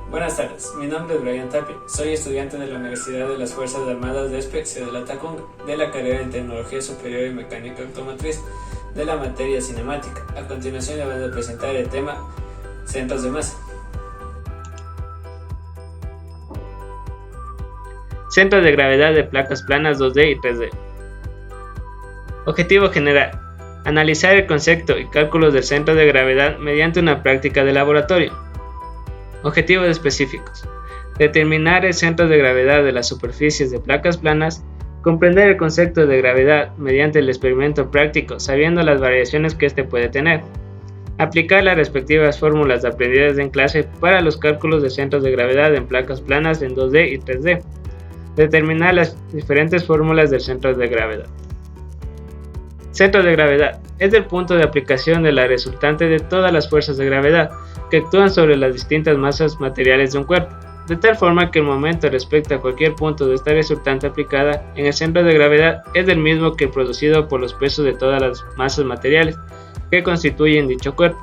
Buenas tardes, mi nombre es Brian Tapia, soy estudiante de la Universidad de las Fuerzas Armadas de Espe, de la Tacunga, de la carrera en Tecnología Superior y Mecánica Automotriz, de la materia cinemática. A continuación le voy a presentar el tema centros de masa. Centros de gravedad de placas planas 2D y 3D. Objetivo general: analizar el concepto y cálculos del centro de gravedad mediante una práctica de laboratorio. Objetivos específicos: determinar el centro de gravedad de las superficies de placas planas, comprender el concepto de gravedad mediante el experimento práctico sabiendo las variaciones que éste puede tener, aplicar las respectivas fórmulas aprendidas en clase para los cálculos de centros de gravedad en placas planas en 2D y 3D, determinar las diferentes fórmulas del centro de gravedad. Centro de gravedad es el punto de aplicación de la resultante de todas las fuerzas de gravedad que actúan sobre las distintas masas materiales de un cuerpo, de tal forma que el momento respecto a cualquier punto de esta resultante aplicada en el centro de gravedad es el mismo que el producido por los pesos de todas las masas materiales que constituyen dicho cuerpo.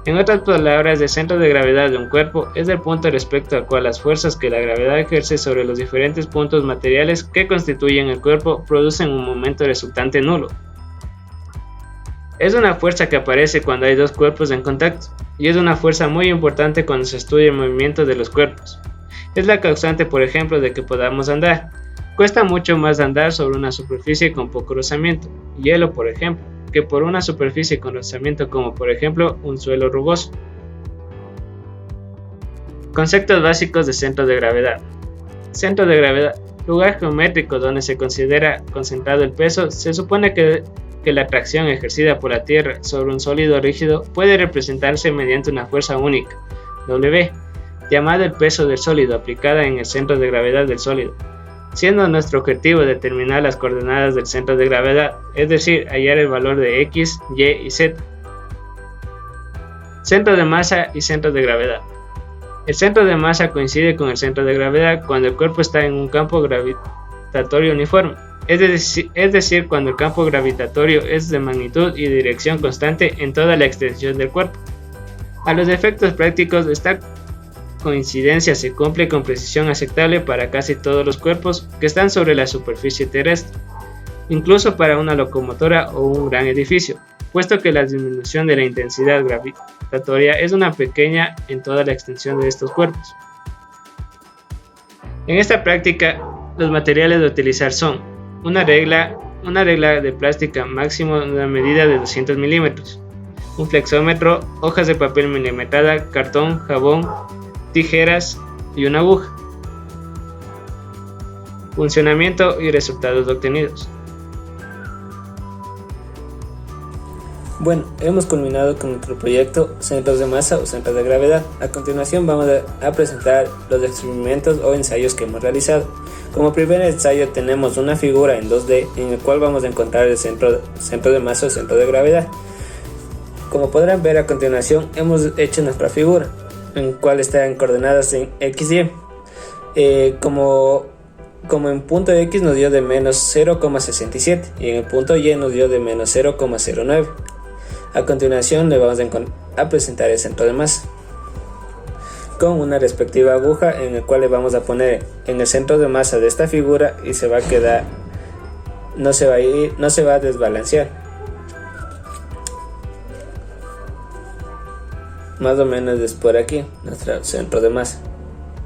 En otras palabras, el centro de gravedad de un cuerpo es el punto respecto al cual las fuerzas que la gravedad ejerce sobre los diferentes puntos materiales que constituyen el cuerpo producen un momento resultante nulo. Es una fuerza que aparece cuando hay dos cuerpos en contacto, y es una fuerza muy importante cuando se estudia el movimiento de los cuerpos. Es la causante, por ejemplo, de que podamos andar. Cuesta mucho más andar sobre una superficie con poco rozamiento, hielo por ejemplo, que por una superficie con rozamiento como por ejemplo un suelo rugoso. Conceptos básicos de centro de gravedad. Centro de gravedad: lugar geométrico donde se considera concentrado el peso. Se supone que la atracción ejercida por la Tierra sobre un sólido rígido puede representarse mediante una fuerza única, W, llamada el peso del sólido, aplicada en el centro de gravedad del sólido, siendo nuestro objetivo determinar las coordenadas del centro de gravedad, es decir, hallar el valor de X, Y y Z. Centro de masa y centro de gravedad. El centro de masa coincide con el centro de gravedad cuando el cuerpo está en un campo gravitatorio uniforme, es decir, cuando el campo gravitatorio es de magnitud y dirección constante en toda la extensión del cuerpo. A los efectos prácticos, esta coincidencia se cumple con precisión aceptable para casi todos los cuerpos que están sobre la superficie terrestre, incluso para una locomotora o un gran edificio, puesto que la disminución de la intensidad gravitatoria es una pequeña en toda la extensión de estos cuerpos. En esta práctica, los materiales a utilizar son una regla de plástica máximo de una medida de 200 milímetros, un flexómetro, hojas de papel milimetrada, cartón, jabón, tijeras y una aguja. Funcionamiento y resultados obtenidos. Bueno, hemos culminado con nuestro proyecto Centros de Masa o Centros de Gravedad. A continuación vamos a presentar los experimentos o ensayos que hemos realizado. Como primer ensayo tenemos una figura en 2D en el cual vamos a encontrar el centro de masa o centro de gravedad. Como podrán ver a continuación, hemos hecho nuestra figura, en la cual están coordenadas en X y Y. Como en punto X nos dio de menos 0,67 y en el punto Y nos dio de menos 0,09. A continuación le vamos a presentar el centro de masa con una respectiva aguja en el cual le vamos a poner en el centro de masa de esta figura y se va a quedar, no se va a desbalancear. Más o menos es por aquí nuestro centro de masa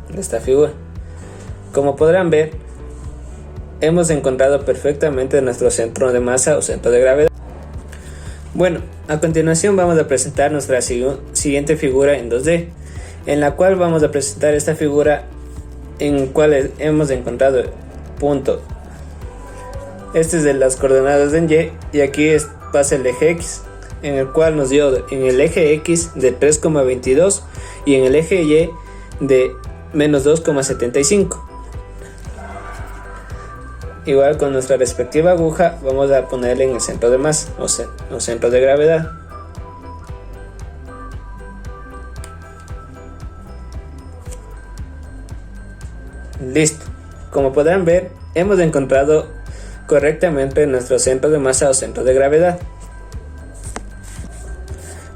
de esta figura. Como podrán ver, hemos encontrado perfectamente nuestro centro de masa o centro de gravedad. Bueno, a continuación vamos a presentar nuestra siguiente figura en 2D, en la cual vamos a presentar esta figura en la cual hemos encontrado punto. Este es de las coordenadas en Y y aquí pasa el eje X, en el cual nos dio en el eje X de 3,22 y en el eje Y de menos 2,75. Igual con nuestra respectiva aguja vamos a ponerle en el centro de masa o centro de gravedad. Listo. Como podrán ver, hemos encontrado correctamente nuestro centro de masa o centro de gravedad.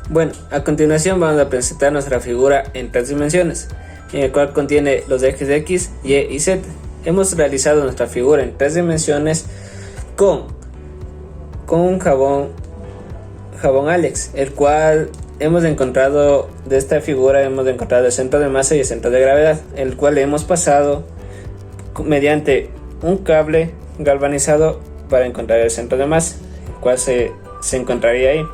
Bueno, a continuación vamos a presentar nuestra figura en 3 dimensiones, en el cual contiene los ejes X, Y y Z. Hemos realizado nuestra figura en 3 dimensiones con un jabón Alex, el cual hemos encontrado de esta figura, hemos encontrado el centro de masa y el centro de gravedad, el cual le hemos pasado mediante un cable galvanizado para encontrar el centro de masa, el cual se encontraría ahí.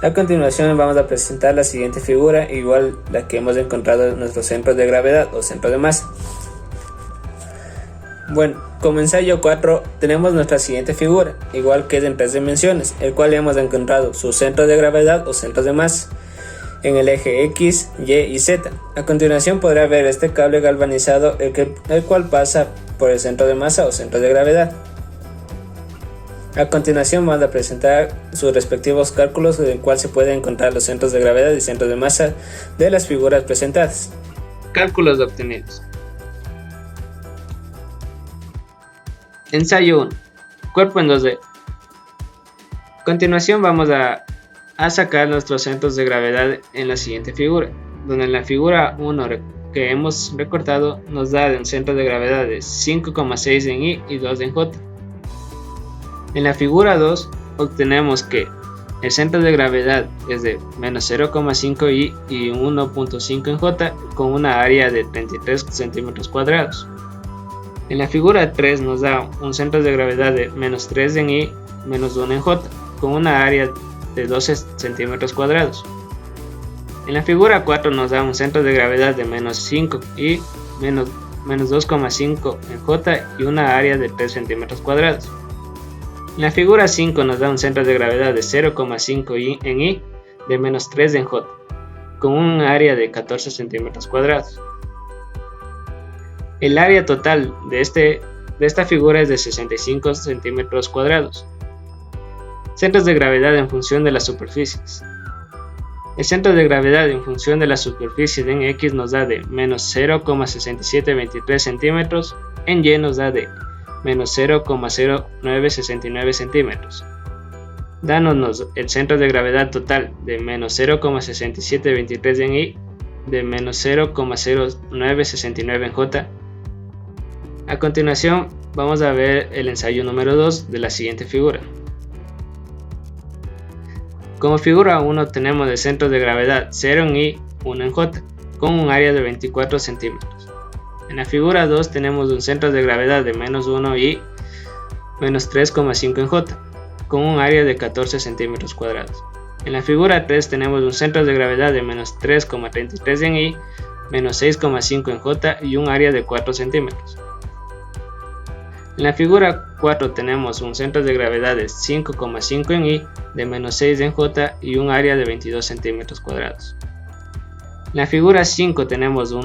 A continuación vamos a presentar la siguiente figura, igual la que hemos encontrado en nuestros centros de gravedad o centro de masa. Bueno, como ensayo 4 tenemos nuestra siguiente figura, igual que es en 3 dimensiones, el cual hemos encontrado su centro de gravedad o centro de masa en el eje X, Y y Z. A continuación podrá ver este cable galvanizado el cual pasa por el centro de masa o centro de gravedad. A continuación vamos a presentar sus respectivos cálculos en el cual se pueden encontrar los centros de gravedad y centros de masa de las figuras presentadas. Cálculos obtenidos. Ensayo 1. Cuerpo en 2D. A continuación vamos a sacar nuestros centros de gravedad en la siguiente figura, donde en la figura 1 que hemos recortado nos da un centro de gravedad de 5,6 en Y y 2 en J. En la figura 2 obtenemos que el centro de gravedad es de menos 0,5 Y y 1,5 en J con una área de 33 centímetros cuadrados. En la figura 3 nos da un centro de gravedad de menos 3 en Y, menos 1 en J, con una área de 12 centímetros cuadrados. En la figura 4 nos da un centro de gravedad de menos 5 Y, menos 2,5 en J y una área de 3 centímetros cuadrados. En la figura 5 nos da un centro de gravedad de 0,5 Y en Y, de menos 3 en J, con un área de 14 centímetros cuadrados. El área total de esta figura es de 65 centímetros cuadrados. Centros de gravedad en función de las superficies. El centro de gravedad en función de la superficie en X nos da de menos 0,6723 centímetros, en Y nos da de menos 0,0969 centímetros. Dándonos el centro de gravedad total de menos 0,6723 en Y, de menos 0,0969 en J. A continuación vamos a ver el ensayo número 2 de la siguiente figura. Como figura 1 tenemos el centro de gravedad 0 en Y, 1 en J, con un área de 24 centímetros. En la figura 2 tenemos un centro de gravedad de menos 1 Y, menos 3,5 en J, con un área de 14 centímetros cuadrados. En la figura 3 tenemos un centro de gravedad de menos 3,33 en Y, menos 6,5 en J y un área de 4 centímetros. En la figura 4 tenemos un centro de gravedad de 5,5 en Y, de menos 6 en J y un área de 22 centímetros cuadrados. En la figura 5 tenemos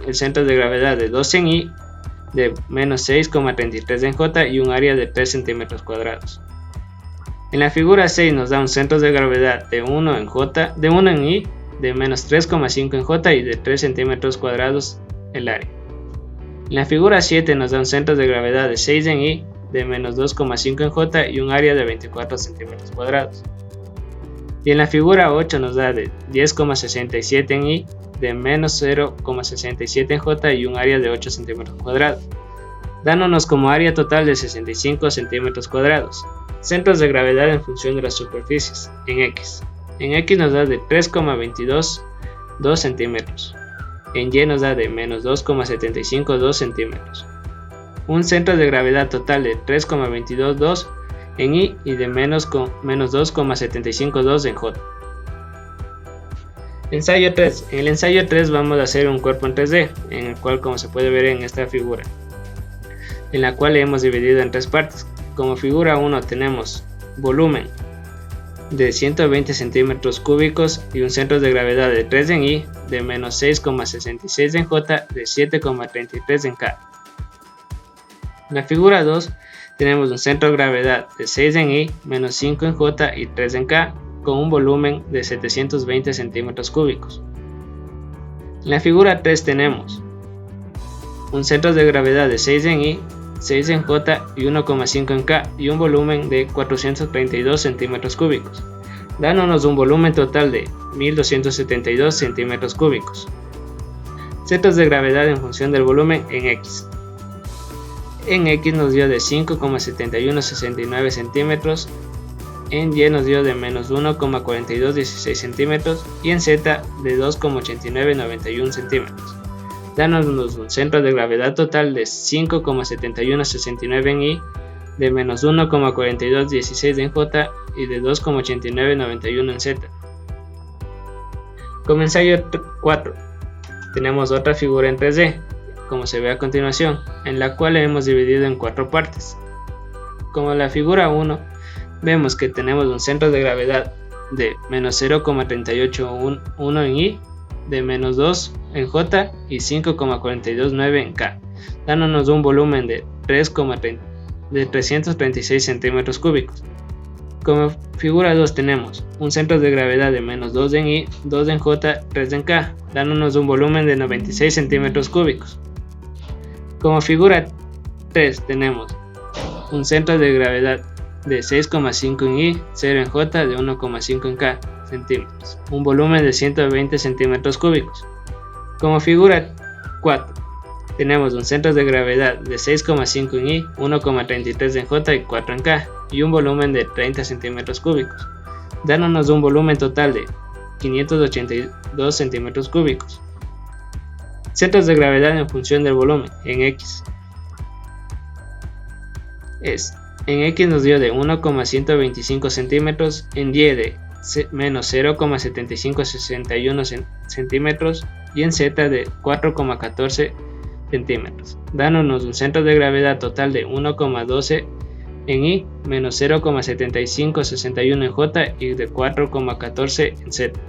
el centro de gravedad de 2 en Y, de menos 6,33 en J y un área de 3 centímetros cuadrados. En la figura 6 nos da un centro de gravedad de 1 en Y, de menos 3,5 en J y de 3 centímetros cuadrados el área. En la figura 7 nos da un centro de gravedad de 6 en Y, de menos 2,5 en J y un área de 24 centímetros cuadrados. Y en la figura 8 nos da de 10,67 en Y, de menos 0,67 en J y un área de 8 centímetros cuadrados, dándonos como área total de 65 centímetros cuadrados. Centros de gravedad en función de las superficies, en X. En X nos da de 3,222 centímetros. En Y nos da de menos 2,752 centímetros. Un centro de gravedad total de 3,222 en Y y de menos 2,752 en J. Ensayo 3. En el ensayo 3 vamos a hacer un cuerpo en 3D, en el cual, como se puede ver en esta figura, en la cual hemos dividido en 3 partes. Como figura 1 tenemos volumen de 120 centímetros cúbicos y un centro de gravedad de 3 en Y, de menos 6,66 en J, de 7,33 en K. En la figura 2 tenemos un centro de gravedad de 6 en Y, menos 5 en J y 3 en K, con un volumen de 720 centímetros cúbicos. En la figura 3 tenemos un centro de gravedad de 6 en Y, 6 en J y 1,5 en K y un volumen de 432 centímetros cúbicos, dándonos un volumen total de 1272 centímetros cúbicos. Centros de gravedad en función del volumen en X. En X nos dio de 5,7169 centímetros, en Y nos dio de menos 1,4216 centímetros y en Z de 2,8991 centímetros, dándonos un centro de gravedad total de 5,7169 en Y, de menos 1,4216 en J y de 2,8991 en Z. Como ensayo 4, tenemos otra figura en 3D, como se ve a continuación, en la cual hemos dividido en 4 partes. Como en la figura 1, vemos que tenemos un centro de gravedad de menos 0,381 en Y, de menos 2 en J y 5,429 en K, dándonos un volumen de 336 centímetros cúbicos. Como figura 2 tenemos un centro de gravedad de menos 2 en Y, 2 en J, 3 en K, dándonos un volumen de 96 centímetros cúbicos. Como figura 3 tenemos un centro de gravedad de 6,5 en Y, 0 en J, de 1,5 en K centímetros, un volumen de 120 centímetros cúbicos. Como figura 4 tenemos un centro de gravedad de 6,5 en Y, 1,33 en J y 4 en K, y un volumen de 30 centímetros cúbicos, dándonos un volumen total de 582 centímetros cúbicos. Centros de gravedad en función del volumen en X. En X nos dio de 1,125 centímetros, en Y de menos 0,7561 centímetros y en Z de 4,14 centímetros, dándonos un centro de gravedad total de 1,12 en Y, menos 0,7561 en J y de 4,14 en Z.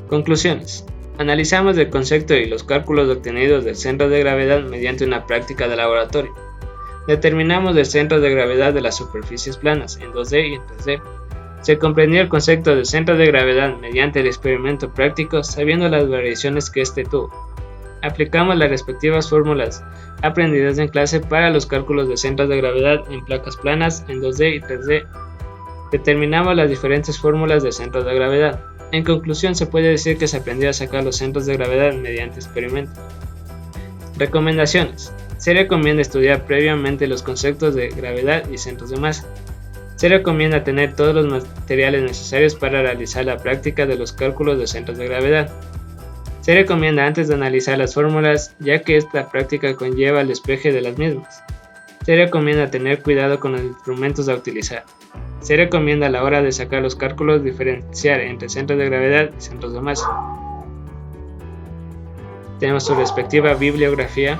Conclusiones. Analizamos el concepto y los cálculos obtenidos del centro de gravedad mediante una práctica de laboratorio. Determinamos el centro de gravedad de las superficies planas en 2D y en 3D. Se comprendió el concepto del centro de gravedad mediante el experimento práctico sabiendo las variaciones que éste tuvo. Aplicamos las respectivas fórmulas aprendidas en clase para los cálculos de centros de gravedad en placas planas en 2D y 3D. Determinamos las diferentes fórmulas de centros de gravedad. En conclusión, se puede decir que se aprendió a sacar los centros de gravedad mediante experimentos. Recomendaciones. Se recomienda estudiar previamente los conceptos de gravedad y centros de masa. Se recomienda tener todos los materiales necesarios para realizar la práctica de los cálculos de centros de gravedad. Se recomienda antes de analizar las fórmulas, ya que esta práctica conlleva el despeje de las mismas. Se recomienda tener cuidado con los instrumentos a utilizar. Se recomienda a la hora de sacar los cálculos diferenciar entre centros de gravedad y centros de masa. Tenemos su respectiva bibliografía.